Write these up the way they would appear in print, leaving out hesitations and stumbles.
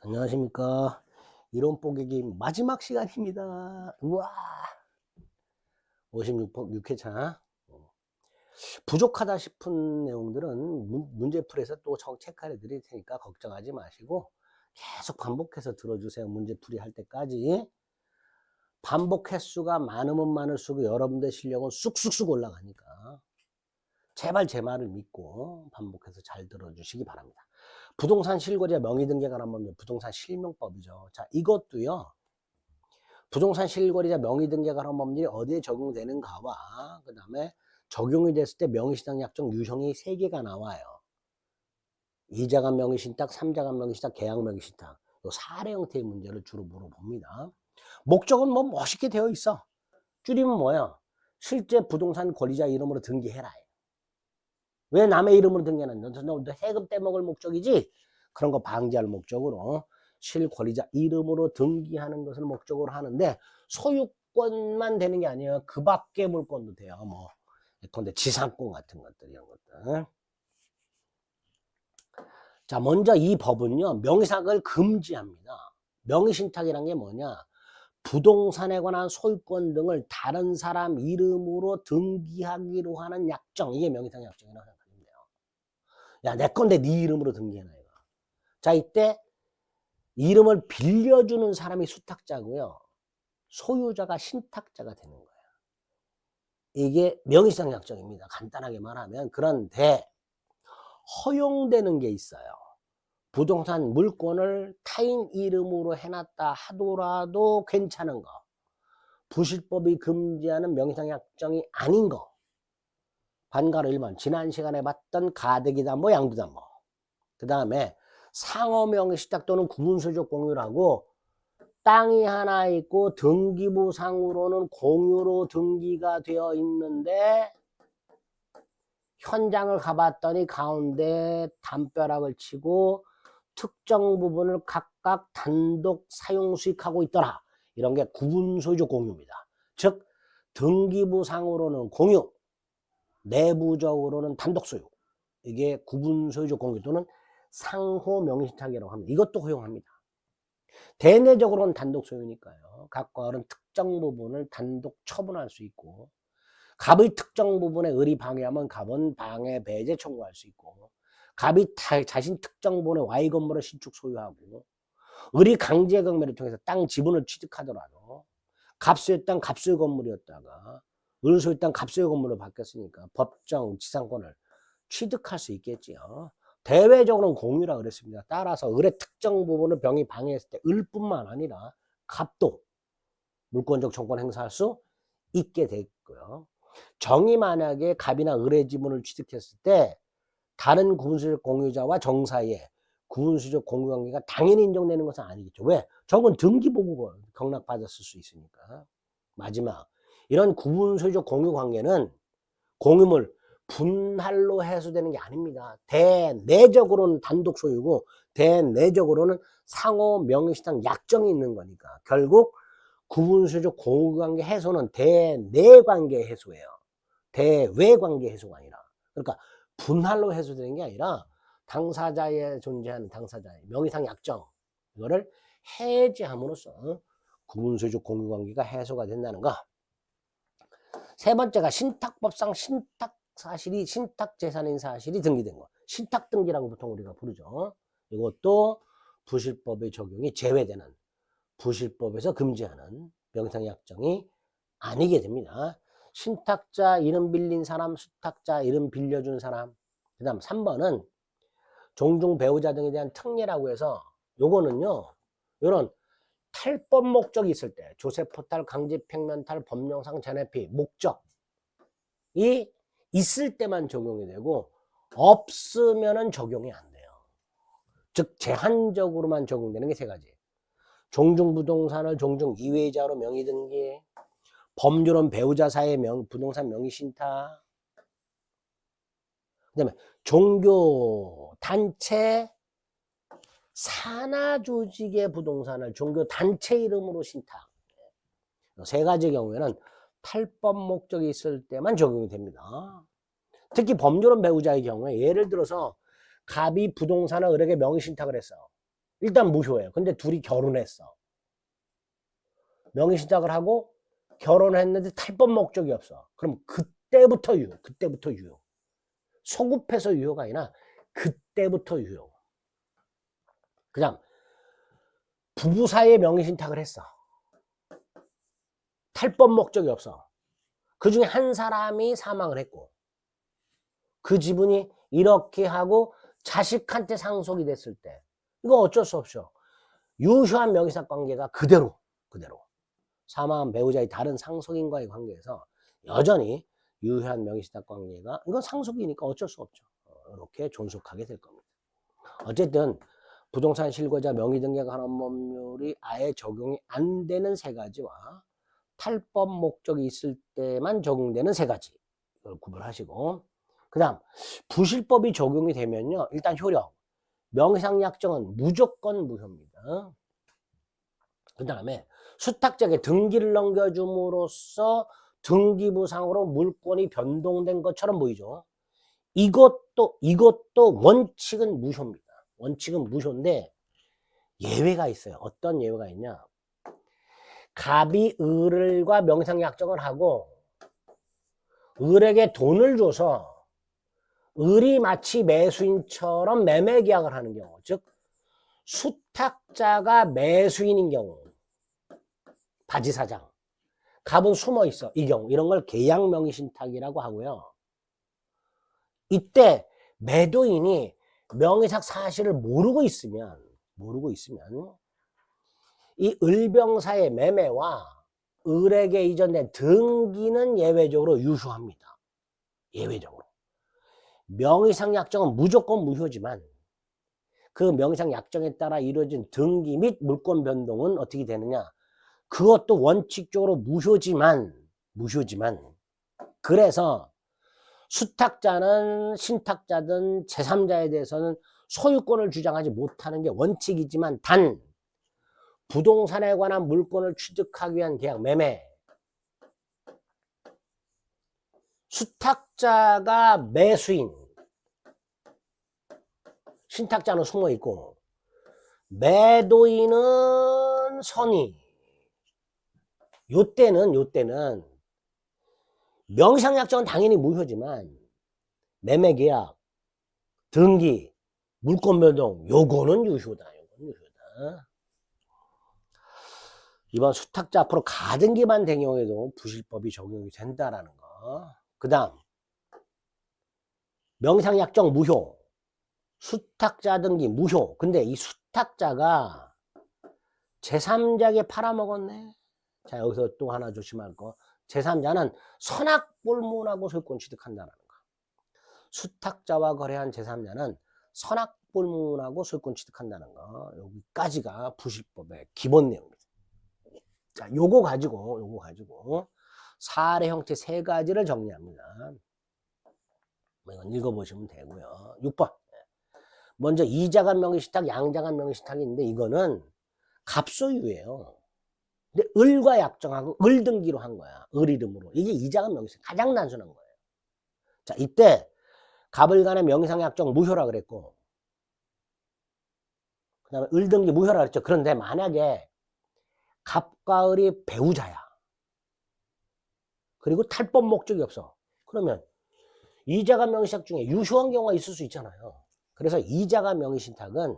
안녕하십니까. 이론 뽀개기 마지막 시간입니다. 우와. 56회차. 부족하다 싶은 내용들은 문제 풀이에서 또 체크해 드릴 테니까 걱정하지 마시고 계속 반복해서 들어주세요. 문제 풀이 할 때까지. 반복 횟수가 많으면 많을수록 여러분들 실력은 쑥쑥쑥 올라가니까 제발 제 말을 믿고 반복해서 잘 들어주시기 바랍니다. 부동산 실거래 명의등기에 관한 법률, 부동산 실명법이죠. 자, 이것도요. 부동산 실거래자 명의등기에 관한 법률이 어디에 적용되는가와 그 다음에 적용이 됐을 때 명의신탁 약정 유형이 3개가 나와요. 2자간 명의신탁, 3자간 명의신탁, 계약 명의신탁. 요 사례 형태의 문제를 주로 물어봅니다. 목적은 뭐 멋있게 되어 있어. 줄이면 뭐야? 실제 부동산 권리자 이름으로 등기해라. 왜 남의 이름으로 등기하는 너 세금 떼먹을 목적이지? 그런 거 방지할 목적으로 실권리자 이름으로 등기하는 것을 목적으로 하는데 소유권만 되는 게 아니에요. 그 밖에 물권도 돼요. 뭐 예컨대 지상권 같은 것들 이런 것들. 자, 먼저 이 법은요. 명의신탁을 금지합니다. 명의신탁이란 게 뭐냐? 부동산에 관한 소유권 등을 다른 사람 이름으로 등기하기로 하는 약정. 이게 명의신탁 약정이라고 생각하면 돼요. 야, 내 건데 네 이름으로 등기해놔 이거. 자, 이때 이름을 빌려주는 사람이 수탁자고요. 소유자가 신탁자가 되는 거예요. 이게 명의상 약정입니다. 간단하게 말하면. 그런데 허용되는 게 있어요. 부동산 물권을 타인 이름으로 해놨다 하더라도 괜찮은 거. 부실법이 금지하는 명의상 약정이 아닌 거. 반가로 1번 지난 시간에 봤던 가덕이담보 양도담보. 그 다음에 상호명의신탁 또는 구분소유적 공유라고 땅이 하나 있고 등기부상으로는 공유로 등기가 되어 있는데 현장을 가봤더니 가운데 담벼락을 치고 특정 부분을 각각 단독 사용 수익하고 있더라. 이런 게 구분소유적 공유입니다. 즉 등기부상으로는 공유, 내부적으로는 단독 소유. 이게 구분소유적 공유 또는 상호명의신탁이라고 합니다. 이것도 허용합니다. 대내적으로는 단독 소유니까요. 각과 을은 특정 부분을 단독 처분할 수 있고 갑의 특정 부분에 을이 방해하면 갑은 방해 배제 청구할 수 있고 갑이 자신 특정 부분에 Y 건물을 신축 소유하고 을이 강제 경매를 통해서 땅 지분을 취득하더라도 갑소유 땅 갑소유 건물이었다가 을소유 땅 갑소유 건물로 바뀌었으니까 법정 지상권을 취득할 수 있겠지요. 대외적으로는 공유라 그랬습니다. 따라서 을의 특정 부분을 병이 방해했을 때 을뿐만 아니라 갑도 물권적 청구권 행사할 수 있게 됐고요. 정이 만약에 갑이나 을의 지분을 취득했을 때 다른 구분수적 공유자와 정 사이에 구분수적 공유관계가 당연히 인정되는 것은 아니겠죠. 왜? 정은 등기보고 경락받았을 수 있으니까. 마지막 이런 구분수적 공유관계는 공유물 분할로 해소되는 게 아닙니다. 대내적으로는 단독 소유고 대내적으로는 상호 명의신탁 약정이 있는 거니까 결국 구분수적 공유관계 해소는 대내관계 해소예요. 대외관계 해소가 아니라. 그러니까 분할로 해소되는 게 아니라 당사자에 존재하는 당사자의 명의상 약정 이거를 해지함으로써 구분수적 공유관계가 해소가 된다는 거. 세 번째가 신탁법상 신탁재산인 사실이 등기된 거. 신탁등기라고 보통 우리가 부르죠. 이것도 부실법의 적용이 제외되는 부실법에서 금지하는 명의상 약정이 아니게 됩니다. 신탁자 이름 빌린 사람, 수탁자 이름 빌려준 사람. 그 다음 3번은 종종 배우자 등에 대한 특례라고 해서 요거는요. 요런 탈법 목적이 있을 때 조세포탈, 강제평면탈, 법령상 전해피 목적이 있을 때만 적용이 되고 없으면은 적용이 안 돼요. 즉 제한적으로만 적용되는 게 세 가지. 종중 부동산을 종중 이외자로 명의등기, 법률은 배우자 사이의 부동산 명의신탁, 그 다음에 종교 단체 산하조직의 부동산을 종교 단체 이름으로 신탁. 세 가지 경우에는 탈법 목적이 있을 때만 적용이 됩니다. 특히 법률은 배우자의 경우에 예를 들어서 갑이 부동산을 을에게 명의신탁을 했어. 일단 무효예요. 근데 둘이 결혼했어. 명의신탁을 하고 결혼했는데 탈법 목적이 없어. 그럼 그때부터 유효. 그때부터 유효. 소급해서 유효가 아니라 그때부터 유효. 그냥 부부 사이에 명의신탁을 했어. 탈법 목적이 없어. 그 중에 한 사람이 사망을 했고 그 지분이 이렇게 하고 자식한테 상속이 됐을 때 이거 어쩔 수 없죠. 유효한 명의상 관계가 그대로 사망한 배우자의 다른 상속인과의 관계에서 여전히 유효한 명의신탁 관계가 이건 상속이니까 어쩔 수 없죠. 이렇게 존속하게 될 겁니다. 어쨌든 부동산 실거주자 명의 등기에 관한 법률이 아예 적용이 안 되는 세 가지와 탈법 목적이 있을 때만 적용되는 세 가지 이걸 구분하시고 그 다음 부실법이 적용이 되면요 일단 효력 명의상 약정은 무조건 무효입니다. 그 다음에 수탁자에게 등기를 넘겨줌으로써 등기부상으로 물권이 변동된 것처럼 보이죠. 이것도 원칙은 무효입니다. 원칙은 무효인데 예외가 있어요. 어떤 예외가 있냐. 갑이 을과 명의상 약정을 하고 을에게 돈을 줘서 을이 마치 매수인처럼 매매 계약을 하는 경우, 즉 수탁자가 매수인인 경우, 바지사장, 갑은 숨어 있어 이 경우 이런 걸 계약 명의신탁이라고 하고요. 이때 매도인이 명의상 사실을 모르고 있으면 이 을병사의 매매와 을에게 이전된 등기는 예외적으로 유효합니다. 예외적으로. 명의상 약정은 무조건 무효지만 그 명의상 약정에 따라 이루어진 등기 및 물권 변동은 어떻게 되느냐. 그것도 원칙적으로 무효지만 그래서 수탁자는 신탁자든 제3자에 대해서는 소유권을 주장하지 못하는 게 원칙이지만 단 부동산에 관한 물권을 취득하기 위한 계약 매매 수탁자가 매수인 신탁자는 숨어있고 매도인은 선의 요때는 명의상 약정은 당연히 무효지만 매매계약 등기 물권 변동 요거는 유효다. 이번 수탁자 앞으로 가등기만 된 경우에도 부실법이 적용이 된다라는 거. 그 다음 명의상 약정 무효 수탁자 등기 무효. 근데 이 수탁자가 제3자에게 팔아먹었네. 자 여기서 또 하나 조심할 거. 제3자는 선악불문하고 소유권 취득한다는 거. 수탁자와 거래한 제3자는 선악불문하고 소유권 취득한다는 거. 여기까지가 부실법의 기본 내용입니다. 자, 요거 가지고 사례 형태 세 가지를 정리합니다. 이건 읽어보시면 되고요. 6번. 먼저 이자간 명의신탁, 양자간 명의신탁이 있는데 이거는 갑소유예요. 근데 을과 약정하고 을 등기로 한 거야. 을 이름으로. 이게 이자간 명의신탁 가장 단순한 거예요. 자, 이때 갑을 간의 명의상 약정 무효라 그랬고 그 다음에 을 등기 무효라 그랬죠. 그런데 만약에 갑과 을이 배우자야. 그리고 탈법 목적이 없어. 그러면 이자간 명의신탁 중에 유효한 경우가 있을 수 있잖아요. 그래서 이자간 명의신탁은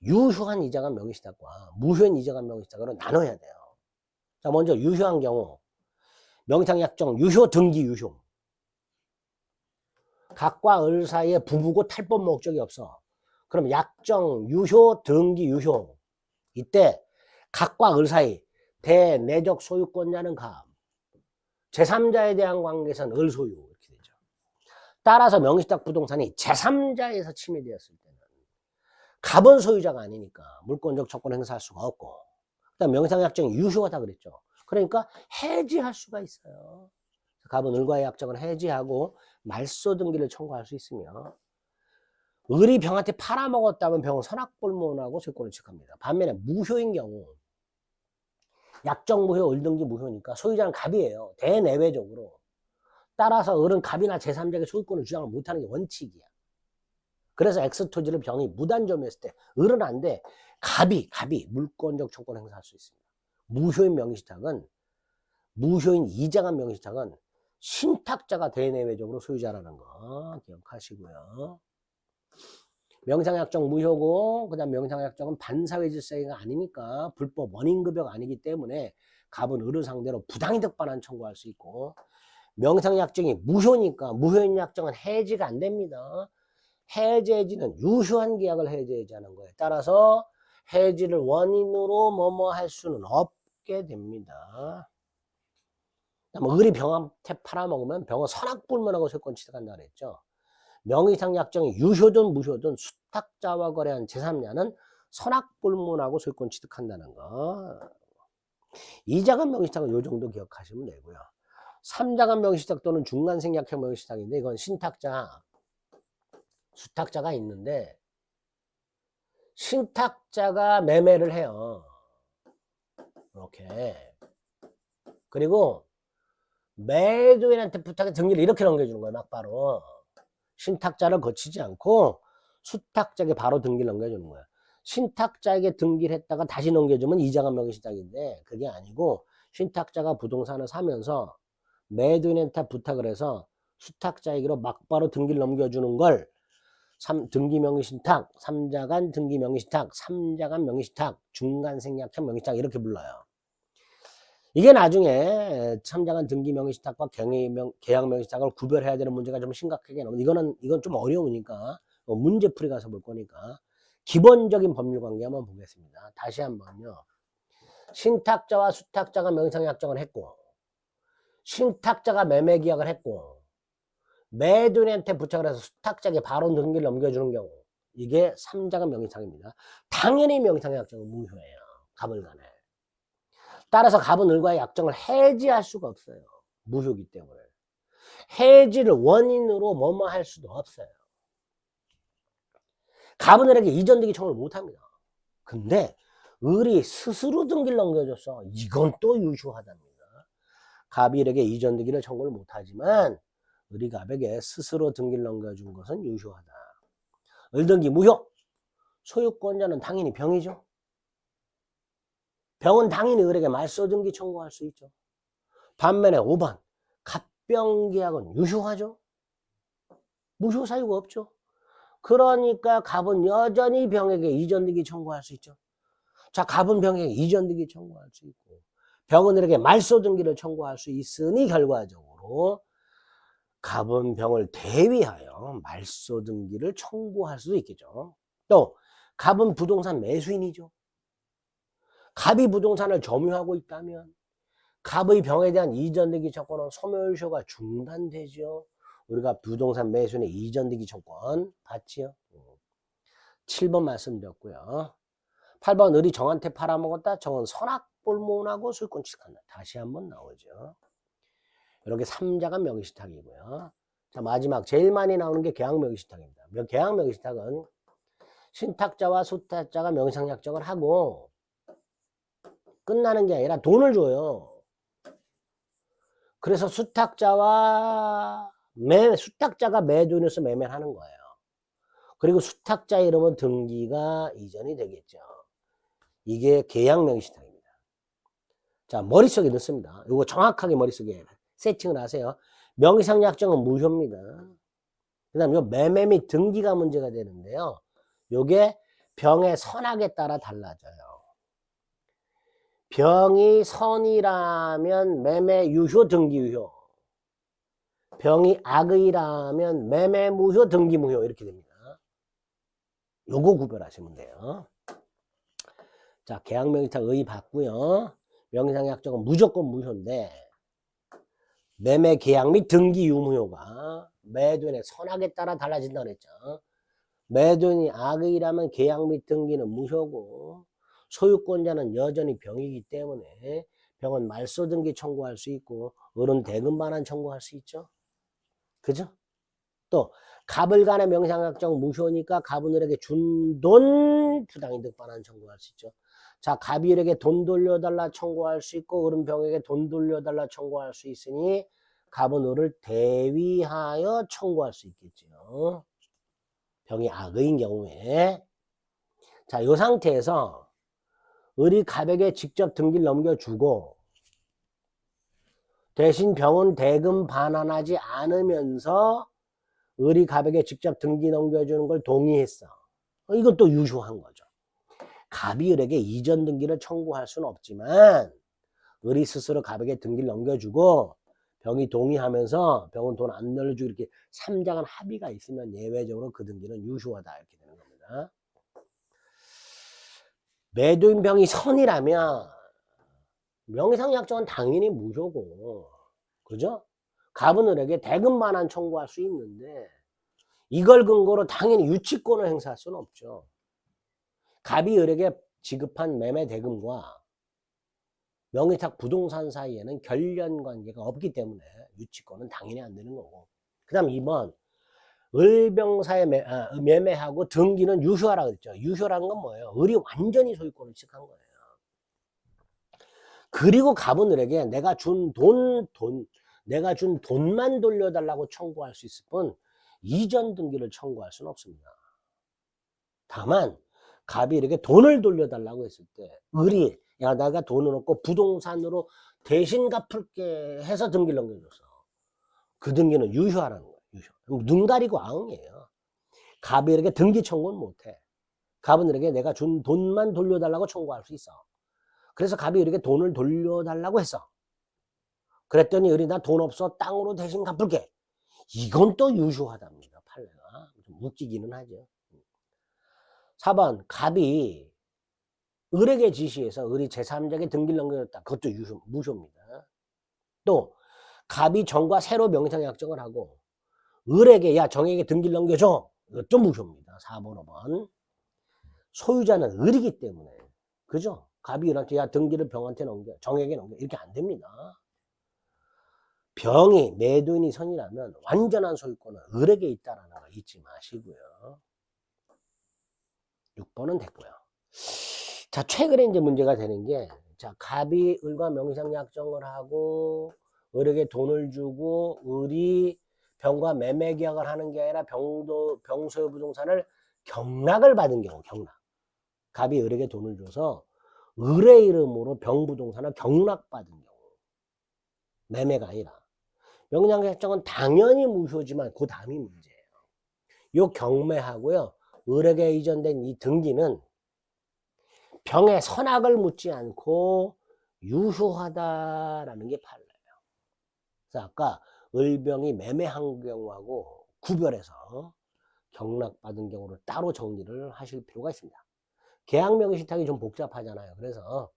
유효한 이자간 명의신탁과 무효한 이자간 명의신탁으로 나눠야 돼요. 자, 먼저 유효한 경우 명의상 약정 유효 등기 유효. 갑과 을 사이에 부부고 탈법 목적이 없어. 그럼 약정 유효 등기 유효. 이때 갑과 을 사이 대내적 소유권자는 갑. 제3자에 대한 관계에서는 을 소유 이렇게 되죠. 따라서 명의신탁 부동산이 제3자에서 침해되었을 때는 갑은 소유자가 아니니까 물권적 조건을 행사할 수가 없고 그다음 명의상 약정이 유효하다 그랬죠. 그러니까 해지할 수가 있어요. 갑은 을과의 약정을 해지하고 말소 등기를 청구할 수 있으며 을이 병한테 팔아먹었다면 병은 선악불문하고 소유권을 취득합니다. 반면에 무효인 경우 약정 무효, 을 등기 무효니까 소유자는 갑이에요. 대내외적으로. 따라서 을은 갑이나 제3자에게 소유권을 주장을 못하는 게 원칙이야. 그래서 X토지를 병이 무단점유했을 때 을은 안 돼. 갑이 물권적 청구를 행사할 수 있습니다. 무효인 명의신탁은 무효인 이장한 명의신탁은 신탁자가 대내외적으로 소유자라는 거 기억하시고요. 명상약정 무효고 그다음 명상약정은 반사회 질서가 아니니까 불법 원인급여가 아니기 때문에 갑은 을을 상대로 부당이득 반환 청구할 수 있고 명상약정이 무효니까 무효인 약정은 해지가 안 됩니다. 해제지는 유효한 계약을 해제하는 거에 따라서 해지를 원인으로 뭐뭐 할 수는 없게 됩니다. 을이 병한테 팔아먹으면 병은 선악불문하고 세권 취득한다 그랬죠. 명의상 약정이 유효든 무효든 수탁자와 거래한 제3자는 선악불문하고 소유권 취득한다는 거. 2자간 명의신탁은 요 정도 기억하시면 되고요. 3자간 명의신탁 또는 중간생략형 명의신탁인데 이건 신탁자, 수탁자가 있는데 신탁자가 매매를 해요. 이렇게. 그리고 매도인한테 부탁해 등기를 이렇게 넘겨주는 거예요. 막바로. 신탁자를 거치지 않고 수탁자에게 바로 등기를 넘겨주는 거야. 신탁자에게 등기를 했다가 다시 넘겨주면 이자간 명의신탁인데 그게 아니고 신탁자가 부동산을 사면서 매도인한테 부탁을 해서 수탁자에게로 막바로 등기를 넘겨주는 걸 등기 명의신탁, 3자간 등기 명의신탁, 3자간 명의신탁, 중간생략형 명의신탁 이렇게 불러요. 이게 나중에 3자간 등기 명의신탁과 계약 명의신탁을 구별해야 되는 문제가 좀 심각하게 나옵니다. 이건 좀 어려우니까 문제풀이 가서 볼 거니까 기본적인 법률 관계 한번 보겠습니다. 다시 한번요. 신탁자와 수탁자가 명의상약정을 했고 신탁자가 매매계약을 했고 매도인한테 부탁을 해서 수탁자에게 바로 등기를 넘겨주는 경우 이게 3자간 명의상입니다. 당연히 명의상약정은 무효예요. 갑을 간에. 따라서 갑은 을과의 약정을 해지할 수가 없어요. 무효기 때문에. 해지를 원인으로 뭐뭐 할 수도 없어요. 갑은 을에게 이전등기 청구를 못합니다. 근데 을이 스스로 등기를 넘겨줬어. 이건 또 유효하답니다. 갑이 을에게 이전등기를 청구를 못하지만 을이 갑에게 스스로 등기를 넘겨준 것은 유효하다. 을등기 무효. 소유권자는 당연히 병이죠. 병은 당연히 을에게 말소등기 청구할 수 있죠. 반면에 5번 갑병계약은 유효하죠. 무효 사유가 없죠. 그러니까 갑은 여전히 병에게 이전등기 청구할 수 있죠. 자, 갑은 병에게 이전등기 청구할 수 있고 병은 을에게 말소등기를 청구할 수 있으니 결과적으로 갑은 병을 대위하여 말소등기를 청구할 수도 있겠죠. 또 갑은 부동산 매수인이죠. 갑이 부동산을 점유하고 있다면 갑의 병에 대한 이전등기 청구는 소멸시효가 중단되죠. 우리가 부동산 매수인의 이전등기 청구권 받지요. 7번 말씀드렸고요. 8번 을이 정한테 팔아먹었다. 정은 선악불문하고 소유권 취득한다. 다시 한번 나오죠. 이렇게 3자간 명의신탁이고요. 자, 마지막 제일 많이 나오는 게 계약 명의신탁입니다. 계약 명의신탁은 신탁자와 수탁자가 명의상약정을 하고 끝나는 게 아니라 돈을 줘요. 그래서 수탁자가 매도인으로서 매매를 하는 거예요. 그리고 수탁자 이름은 등기가 이전이 되겠죠. 이게 계약 명의신탁입니다. 자, 머릿속에 넣습니다. 이거 정확하게 머릿속에 세팅을 하세요. 명의상약정은 무효입니다. 그 다음 요 매매 및 등기가 문제가 되는데요. 요게 병의 선악에 따라 달라져요. 병이 선이라면 매매 유효 등기 유효. 병이 악의라면 매매 무효 등기 무효 이렇게 됩니다. 요거 구별하시면 돼요. 자, 계약 명의신탁 의 받고요. 명의상약정은 무조건 무효인데 매매 계약 및 등기 유무효가 매도인의 선악에 따라 달라진다 그랬죠. 매도인이 악의라면 계약 및 등기는 무효고 소유권자는 여전히 병이기 때문에 병은 말소등기 청구할 수 있고 을은 대금반환 청구할 수 있죠. 그죠? 또 갑을 간의 명의상약정 무효니까 갑은 을에게 준 돈 부당이득 반환 청구할 수 있죠. 자, 갑이 을에게 돈 돌려달라 청구할 수 있고 을은 병에게 돈 돌려달라 청구할 수 있으니 갑은 을을 대위하여 청구할 수 있겠죠. 병이 악의인 경우에. 자, 이 상태에서 을이 갑에게 직접 등기를 넘겨주고 대신 병은 대금 반환하지 않으면서 을이 갑에게 직접 등기 넘겨주는 걸 동의했어. 이것도 유효한 거죠. 갑이 을에게 이전 등기를 청구할 수는 없지만 을이 스스로 갑에게 등기를 넘겨주고 병이 동의하면서 병은 돈 안 늘려주고 이렇게 삼장한 합의가 있으면 예외적으로 그 등기는 유효하다 이렇게 되는 겁니다. 매도인 병이 선이라면 명의상약정은 당연히 무효고, 그죠? 갑은 을에게 대금 반환 청구할 수 있는데 이걸 근거로 당연히 유치권을 행사할 수는 없죠. 갑이 을에게 지급한 매매 대금과 명의탁 부동산 사이에는 결련 관계가 없기 때문에 유치권은 당연히 안 되는 거고. 그 다음 2번 을병사의 매매하고 등기는 유효하라고 했죠. 유효라는 건 뭐예요? 을이 완전히 소유권을 취득한 거예요. 그리고 갑은 을에게 내가 준 돈만 돌려달라고 청구할 수 있을 뿐 이전 등기를 청구할 수는 없습니다. 다만 갑이 이렇게 돈을 돌려달라고 했을 때 을이 야 내가 돈을 얻고 부동산으로 대신 갚을게 해서 등기를 넘겨줬어. 그 등기는 유효하라는 거예요. 유효. 눈 가리고 아웅이에요. 갑이 이렇게 등기 청구는 못해. 갑은 이렇게 내가 준 돈만 돌려달라고 청구할 수 있어. 그래서 갑이 이렇게 돈을 돌려달라고 했어. 그랬더니 을이 나 돈 없어 땅으로 대신 갚을게. 이건 또 유효하답니다. 판례가. 좀 웃기기는 하죠. 4번 갑이 을에게 지시해서 을이 제3자에게 등기를 넘겨줬다. 그것도 무효입니다. 또 갑이 정과 새로 명의상 약정을 하고 을에게 야 정에게 등기를 넘겨줘. 이것도 무효입니다. 4번 5번 소유자는 을이기 때문에 그죠? 갑이 을한테 야 등기를 병한테 넘겨 정에게 넘겨 이렇게 안 됩니다. 병이 매도인이 선이라면 완전한 소유권은 을에게 있다는 거 잊지 마시고요. 6번은 됐고요. 자, 최근에 이제 문제가 되는 게, 자, 갑이 을과 명의상 약정을 하고, 을에게 돈을 주고, 을이 병과 매매 계약을 하는 게 아니라 병소유 부동산을 경락을 받은 경우, 경락. 갑이 을에게 돈을 줘서 을의 이름으로 병 부동산을 경락받은 경우. 매매가 아니라. 명의상 약정은 당연히 무효지만 그 다음이 문제예요. 요 경매하고요, 을에게 이전된 이 등기는 병의 선악을 묻지 않고 유효하다라는 게 판례예요. 그래서 아까 을병이 매매한 경우하고 구별해서 경락받은 경우를 따로 정리를 하실 필요가 있습니다. 계약명의신탁이 좀 복잡하잖아요. 그래서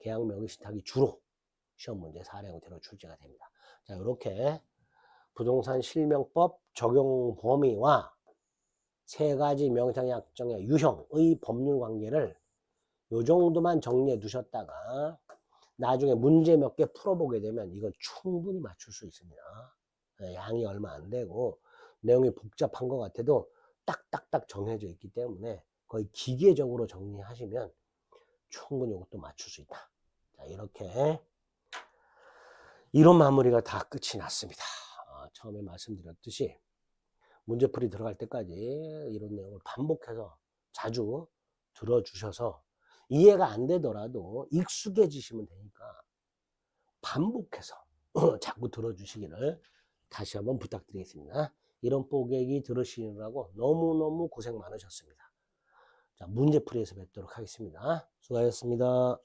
계약명의신탁이 주로 시험 문제 사례 형태로 출제가 됩니다. 자, 이렇게 부동산 실명법 적용 범위와 세 가지 명의상 약정의 유형의 법률 관계를 요 정도만 정리해 두셨다가 나중에 문제 몇 개 풀어보게 되면 이건 충분히 맞출 수 있습니다. 양이 얼마 안 되고 내용이 복잡한 것 같아도 딱딱딱 정해져 있기 때문에 거의 기계적으로 정리하시면 충분히 이것도 맞출 수 있다. 자, 이렇게 이론 마무리가 다 끝이 났습니다. 처음에 말씀드렸듯이 문제풀이 들어갈 때까지 이런 내용을 반복해서 자주 들어주셔서 이해가 안 되더라도 익숙해지시면 되니까 반복해서 자꾸 들어주시기를 다시 한번 부탁드리겠습니다. 이런 뽀개기 들으시느라고 너무너무 고생 많으셨습니다. 자, 문제풀이에서 뵙도록 하겠습니다. 수고하셨습니다.